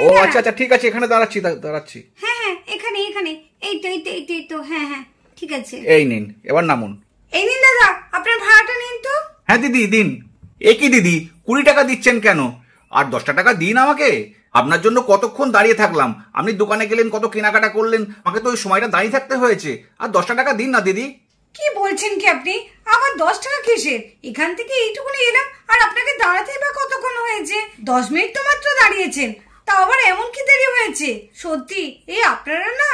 ও আচ্ছা আচ্ছা ঠিক আছে, এখানে দাঁড়াচ্ছি দাঁড়াচ্ছি। হ্যাঁ হ্যাঁ এখানে এখানে, এই তো এই তো এই তো হ্যাঁ হ্যাঁ ঠিক আছে। এই নিন, এবার নামুন। এই নিন দাদা, আপনার ভাড়াটা নিন তো। হ্যাঁ দিদি দিন। এ কি দিদি, 20 টাকা দিচ্ছেন কেন? আর 10টা টাকা দিন আমাকে। আপনার জন্য কতক্ষণ দাঁড়িয়ে থাকলাম, আপনি দোকানে গেলেন, কত কেনাকাটা করলেন, আমাকে তো ওই সময়টা দাঁড়িয়ে থাকতে হয়েছে। আর 10টা টাকা দিন না দিদি। কি বলছেন কি আপনি? আবার 10 টাকা কিসের? এখান থেকে এইটুকুনি এলাম, আর আপনাকে দাঁড়াতেই বা কতক্ষণ হয়েছে? 10 মিনিট তো মাত্র দাঁড়িয়েছেন, তাও আবার এমন কি দেরি হয়েছে? সত্যি এই আপনারা না।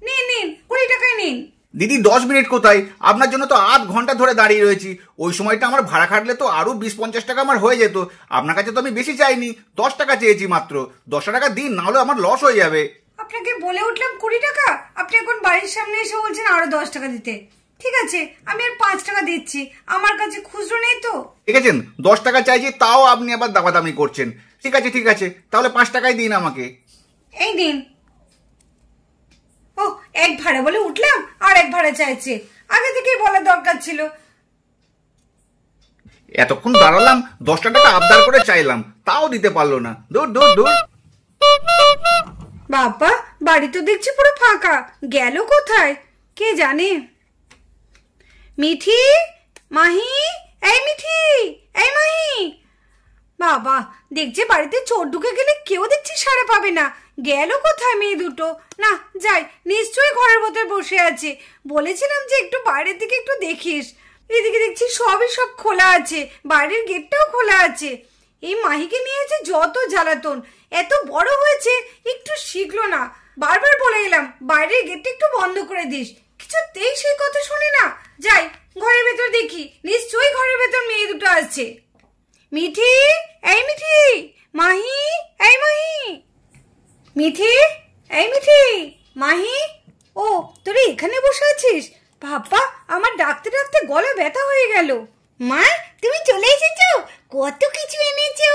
নিন নিন 20 টাকায় নিন। দিদি 10 মিনিট কোথায়, আপনার জন্য তো আধ ঘন্টা ধরে দাঁড়িয়ে রয়েছি। ওই সময়টা আমার ভাড়া খাটলে তো আরো 20-50 টাকা আমার হয়ে যেত। আপনার কাছে তো আমি বেশি চাইনি, 10 টাকা চেয়েছি মাত্র। 10 টাকা দিন, না হলে আমার লস হয়ে যাবে। আপনাকে বলে উঠলাম 20 টাকা, আপনি এখন বাড়ির সামনে এসে বলছেন আরো 10 টাকা দিতে। ঠিক আছে আমি আর 5 টাকা দিচ্ছি, আমার কাছে খুচরো নেই তো। দেখেছেন 10 টাকা চাইছি, তাও আপনি আবার দামাদামি করছেন। ঠিক আছে তাহলে 5 টাকাই দিন আমাকে। এই দিন। ও, এক ভাড়া বলে উঠলাম আর এক ভাড়া চাইছে, আগে থেকেই বলার দরকার ছিল। এতক্ষণ দাঁড়ালাম, 10টা টাকা আবদার করে চাইলাম, তাও দিতে পারলো না। দূর দূর দূর। বাবা, বাড়ি তো দেখছি পুরো ফাঁকা, গেল কোথায় কে জানে। মিঠি, মাহি, এই মিঠি, এই মাহি। বাবা, দেখছি বাড়িতে চোর ঢুকে গেলে কেউ দেখছি সাড়া পাবে না। গেল কোথায় মেয়ে দুটো? না যাই, নিশ্চয়ই ঘরের ভেতর বসে আছে। বলেছিলাম যে একটু বাইরের দিকে একটু দেখিস। এদিকে দেখছি সবই সব খোলা আছে, বাইরের গেটটাও খোলা আছে। এই মাহিকে নিয়ে হচ্ছে যত জ্বালাতন, এত বড় হয়েছে একটু শিখলো না। বারবার বলে গেলাম বাইরের গেটটা একটু বন্ধ করে দিস, কিছুতেই সেই কথা শুনে না। যাই ঘরের ভেতর দেখি, নিশ্চয়ই ঘরের ভেতর মেয়ে দুটো আছে। মিঠি, এই মিঠি, মাহি, এই মাহি। মিঠি, এই মিঠি, মাহি। ও, তোরা এখানে বসে আছিস? বাবা, আমার ডাকতে ডাকতে গলা ব্যথা হয়ে গেল। মা, তুমি চলে এসেছো? কত কিছু এনেছো।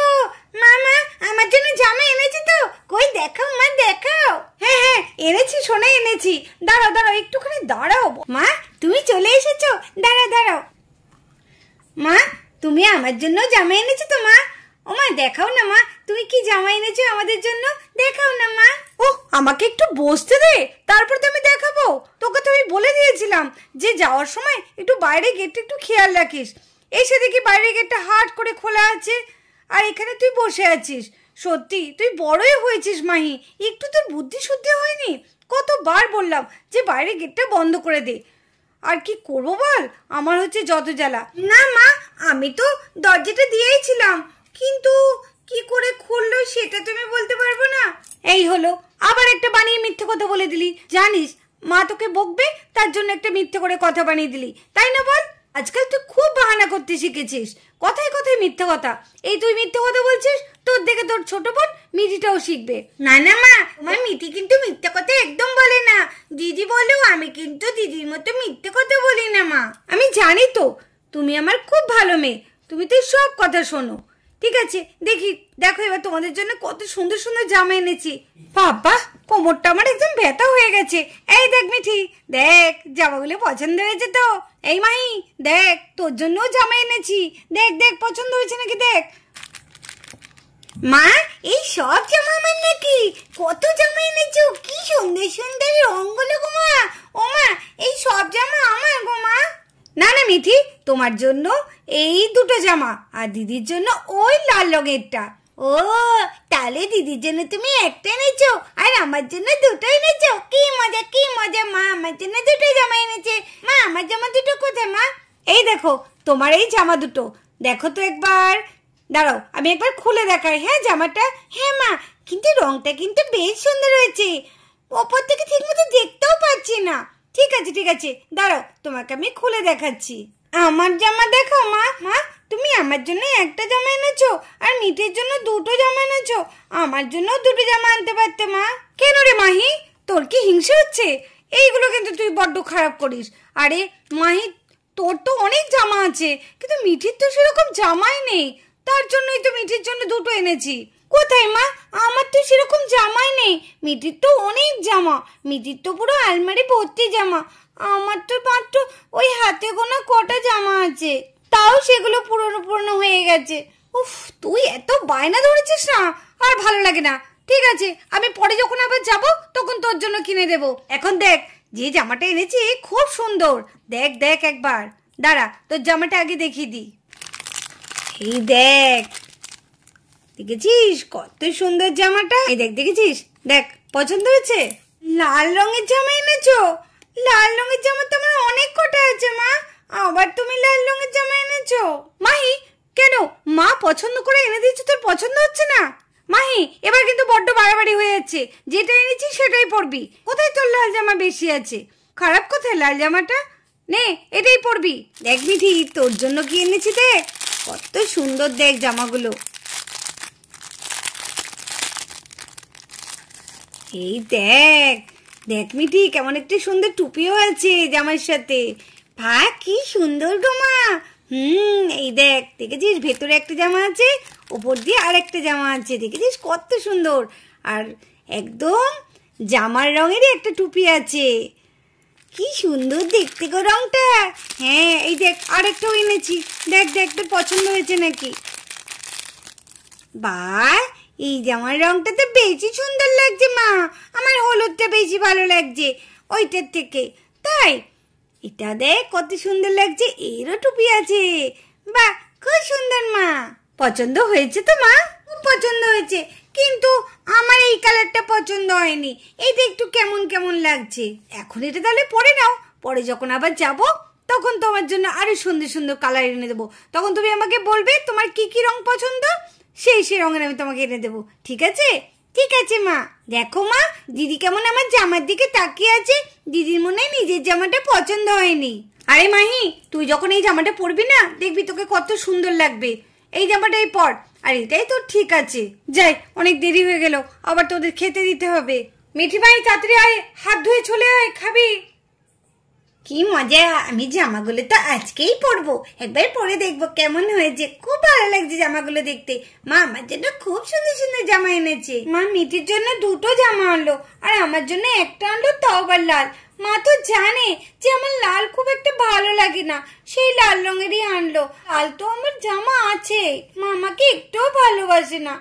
মামা, আমার জন্য জামা এনেছো তো? কই দেখাও মা, দেখাও। হ্যাঁ হ্যাঁ এনেছি সোনা, এনেছি। দাঁড়াও দাঁড়াও একটুখানি দাঁড়াও। মা, তুমি চলে এসেছো? দাঁড়াও দাঁড়াও। মা, তুমি আমার জন্য জামা এনেছো তো মা? ও মা, দেখাও না মা, তুমি কি জামা এনেছো আমাদের জন্য, দেখাও না মা। ও, আমাকে একটু বসতে দে, তারপর তো আমি দেখাবো। তোকে তো আমি বলে দিয়েছিলাম যে যাওয়ার সময় একটু বাইরে গেটটা একটু খেয়াল রাখিস। এসে দেখি বাইরের গেটটা হাট করে খোলা আছে, আর এখানে তুই বসে আছিস। সত্যি তুই বড়ই হয়েছিস মাহি, একটু তোর বুদ্ধি শুদ্ধি হয়নি? কতবার বললাম যে বাইরের গেটটা বন্ধ করে দে। আর কি করবো বল, আমার হচ্ছে যত জ্বালা। না মা, আমি তো দরজাটা দিয়েছিলাম, কিন্তু কি করে খুললো সেটা তুমি বলতে পারবো না। এই হলো, আবার একটা বানিয়ে মিথ্যে কথা বলে দিলি। জানিস মা তোকে বকবে, তার জন্য একটা মিথ্যে করে কথা বানিয়ে দিলি, তাই না বল? আজকাল তুই খুব বাহানা করতে শিখেছিস, কথায় কথায় মিথ্যে কথা। এই তুই মিথ্যে কথা বলছিস, তোর দেখে তোর ছোট বোন মিঠিটাও শিখবে। না না মা, তোমার মিঠি কিন্তু মিথ্যে কথা একদম বলে না। দিদি বলো, আমি কিন্তু দিদির মতো মিথ্যে কথা বলি না মা। আমি জানি তো, তুমি আমার খুব ভালো মেয়ে, তুমি তো সব কথা শোনো। ঠিক আছে দেখি, দেখো এবার তোমাদের জন্য কত সুন্দর সুন্দর জামা এনেছি। বাবা, কোমরটা আমার একদম ব্যথা হয়ে গেছে। এই দেখ মিঠি, দেখ জামাগুলো পছন্দ হয়েছে তো? এই মাহি দেখ, তোর জন্য জামা এনেছি, দেখ দেখ পছন্দ হয়েছে নাকি দেখ। মা, এই সব জামা আমার নাকি? কত জামা এনেছো, কি সুন্দর সুন্দর রঙগুলো গো মা। ও মা, এই সব জামা আমার গো মা। না না মিঠি, তোমার জন্য এই দুটো জামা, আর দিদির জন্য ওই লাল রঙেরটা। ও, তাহলে দিদির জন্য তুমি একটা এনেছো আর আমার জন্য দুটো এনেছো। কি মজা কি মজা, মা আমার জন্য দুটো জামা এনেছে। মা, আমার জামা দুটো কোথায় মা? এই দেখো তোমার এই জামা দুটো, দেখো তো একবার। দাঁড়াও আমি একবার খুলে দেখাই। হ্যাঁ জামাটা, হ্যাঁ মা, কিন্তু রংটা কিন্তু বেশ সুন্দর হয়েছে। ওপর থেকে ঠিক মতো দেখতেও পাচ্ছি না। ঠিক আছে দাঁড়াও, তোমাকে আমি খুলে দেখাচ্ছি। আমার জামা দেখো মা। মা, তুমি আমার জন্য একটা জামা এনেছো আর মিঠির জন্য দুটো জামা এনেছো। আমার জন্য দুটো জামা আনতে পারতে মা। কেন রে মাহি, তোর কি হিংসে হচ্ছে? এইগুলো কিন্তু তুই বড্ড খারাপ করিস। আরে মাহি, তোর তো অনেক জামা আছে, কিন্তু মিঠির তো সেরকম জামাই নেই, তার জন্যই তো মিঠির জন্য দুটো এনেছি। কোথায় মা, আমার তো সেরকম জামাই নেই। মিঠির তো অনেক জামা, মিঠির তো পুরো আলমারি ভর্তি জামা। আমার তো মাত্র ওই হাতে গোনা কটা জামা আছে, তাও সেগুলো পুরনো পুরনো হয়ে গেছে। উফ, তুই এত বায়না ধরেছিস না, আর ভালো লাগে না। ঠিক আছে, আমি পরে যখন আবার যাব তখন তোর জন্য কিনে দেব। এখন দেখ, যে জামাটা এনেছি খুব সুন্দর। দেখ দেখ একবার, দাঁড়া তোর জামাটা আগে দেখিয়ে দি। এই দেখ, দেখেছিস কত সুন্দর জামাটা? এই দেখ, দেখেছিস? দেখ, পছন্দ হয়েছে? লাল রঙের জামা এনেছো? লাল রঙের জামা তো আমার অনেক কটা আছে মা, আবার তুমি লাল রঙের জামা এনেছো? মাহি, কেন? মা পছন্দ করে এনে দিয়েছে, তোর পছন্দ হচ্ছে না? মাহি, এবার কিন্তু বড্ড বাড়াবাড়ি হয়ে যাচ্ছে। যেটা এনেছি সেটাই পরবি। কোথায় তোর লাল জামা বেশি আছে? খারাপ কোথায় লাল জামাটা? নে, এটাই পরবি। দেখ মিঠি, তোর জন্য কি এনেছি দেখ, কত সুন্দর দেখ জামাগুলো। এই দেখ, দেখ মিঠি, কেমন একটা সুন্দর টুপিও আছে জামার সাথে। ভা, কি সুন্দর গো মা। এই দেখ, দেখেছিস ভেতরে একটা জামা আছে, উপর দিয়ে আর একটা জামা আছে, দেখেছিস কত সুন্দর। আর একদম জামার রঙেরই একটা টুপি আছে, কি সুন্দর দেখতে গো রংটা। হ্যাঁ, এই দেখ আরেকটাও এনেছি, দেখ দেখ তোর পছন্দ হয়েছে নাকি। বা, এই জামার রংটা তো বেশি সুন্দর লাগছে মা, আমার হলুদটা বেশি ভালো লাগছে ওইটার থেকে। তাই এটা দেখ কত সুন্দর লাগছে, এরও টুপি আছে। বাহ, খুব সুন্দর মা। পছন্দ হয়েছে তো মা? খুব পছন্দ হয়েছে, কিন্তু আমার এই কালারটা পছন্দ হয়নি। এটা একটু কেমন কেমন লাগছে। এখন এটা তাহলে পরে নাও, পরে যখন আবার যাব তখন তোমার জন্য আরো সুন্দর সুন্দর কালার এনে দেবো। তখন তুমি আমাকে বলবে তোমার কি কি রং পছন্দ, সেই সেই রঙের আমি তোমাকে এনে দেবো। ঠিক আছে? ঠিক আছে মা। দেখো মা, দিদি কেমন আমার জামার দিকে তাকিয়ে আছে। দিদির মনে হয় নিজের জামাটা পছন্দ হয়নি। আরে মাহি, তুই যখন এই জামাটা পরবি না, দেখবি তোকে কত সুন্দর লাগবে। এই জামাটাই পর, আর এটাই তোর ঠিক আছে। যাই, অনেক দেরি হয়ে গেল, আবার তোদের খেতে দিতে হবে। মিঠি ভাই, তাড়াতাড়ি আয়, হাত ধুয়ে চলে আয়, খাবি। কি মজা, আমি জামাগুলো তো আজকেই পরবো, একবার পরে দেখবো কেমন হয়েছে। খুব ভালো লাগছে জামাগুলো দেখতে। মা আমার জন্য খুব সুন্দর সুন্দর জামা এনেছে। মা মিঠির জন্য দুটো জামা আনলো, আর আমার জন্য একটা আনলো, তাও আবার লাল। মা তো জানে যে আমার লাল খুব একটা ভালো লাগে না, সেই লাল রঙেরই আনলো। লাল তো আমার জামা আছে, মা আমাকে একটুও ভালোবাসে না।